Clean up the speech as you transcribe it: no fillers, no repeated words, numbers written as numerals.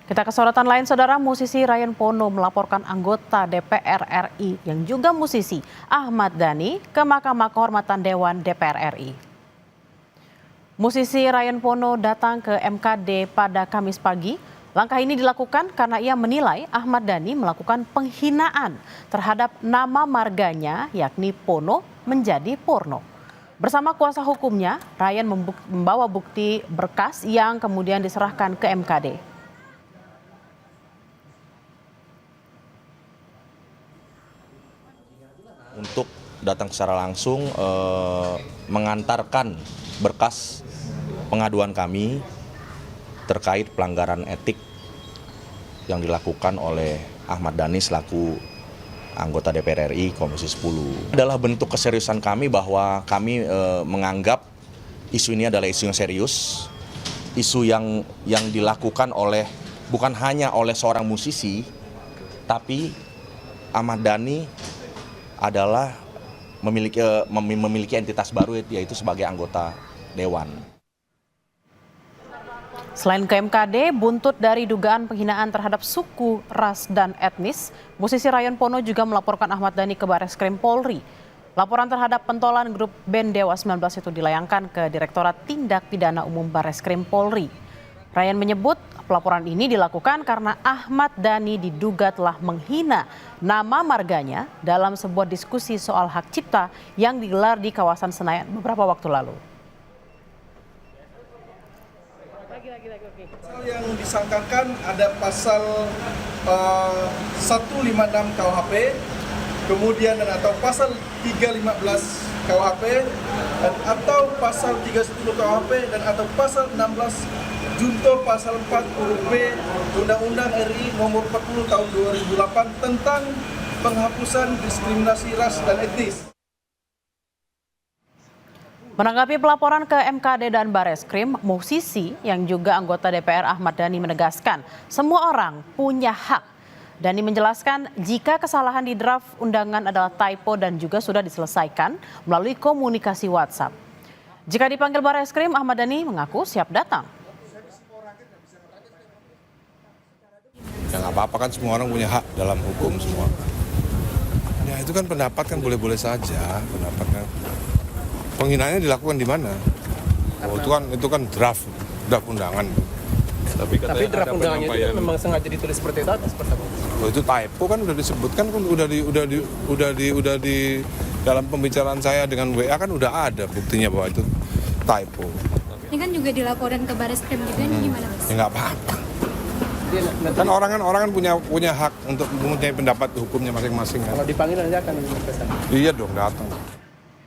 Kita ke sorotan lain, saudara. Musisi Ryan Pono melaporkan anggota DPR RI yang juga musisi Ahmad Dhani ke Mahkamah Kehormatan Dewan DPR RI. Musisi Ryan Pono datang ke MKD pada Kamis pagi. Langkah ini dilakukan karena ia menilai Ahmad Dhani melakukan penghinaan terhadap nama marganya, yakni Pono menjadi porno. Bersama kuasa hukumnya, Ryan membawa bukti berkas yang kemudian diserahkan ke MKD. Untuk datang secara langsung mengantarkan berkas pengaduan kami terkait pelanggaran etik yang dilakukan oleh Ahmad Dhani selaku anggota DPR RI Komisi 10. Adalah bentuk keseriusan kami bahwa kami menganggap isu ini adalah isu yang serius, isu yang dilakukan oleh bukan hanya oleh seorang musisi, tapi Ahmad Dhani adalah memiliki entitas baru, yaitu sebagai anggota dewan. Selain ke MKD, buntut dari dugaan penghinaan terhadap suku, ras, dan etnis, musisi Ryan Pono juga melaporkan Ahmad Dhani ke Barreskrim Polri. Laporan terhadap pentolan grup band Dewa 19 itu dilayangkan ke Direktorat Tindak Pidana Umum Barreskrim Polri. Ryan menyebut pelaporan ini dilakukan karena Ahmad Dhani diduga telah menghina nama marganya dalam sebuah diskusi soal hak cipta yang digelar di kawasan Senayan beberapa waktu lalu. Pasal yang disangkakan ada pasal 156 KUHP, kemudian atau pasal 315 KUHP, dan atau pasal 310 KUHP, dan atau pasal 16 Junto pasal 4 huruf B Undang-Undang RI nomor 40 tahun 2008 tentang penghapusan diskriminasi ras dan etnis. Menanggapi pelaporan ke MKD dan Barreskrim, musisi yang juga anggota DPR Ahmad Dhani menegaskan semua orang punya hak. Dhani menjelaskan jika kesalahan di draft undangan adalah typo dan juga sudah diselesaikan melalui komunikasi WhatsApp. Jika dipanggil Barreskrim, Ahmad Dhani mengaku siap datang. Ya nggak apa-apa, kan semua orang punya hak dalam hukum semua. Ya itu kan pendapat, kan boleh-boleh saja pendapatnya. Penghinaannya dilakukan di mana? Oh, itu kan draft undangan. Tapi draft undangannya itu memang sengaja ditulis seperti itu atau seperti apa? Oh, itu typo kan, udah disebutkan, kan udah di dalam pembicaraan saya dengan WA kan udah ada buktinya bahwa itu typo. Ini kan juga dilaporkan ke Barreskrim juga, ini gimana Mas? Ya nggak apa-apa. Kan orang punya hak untuk mempunyai pendapat hukumnya masing-masing. Kalau dipanggil nanti akan berkesan. Iya dong, datang.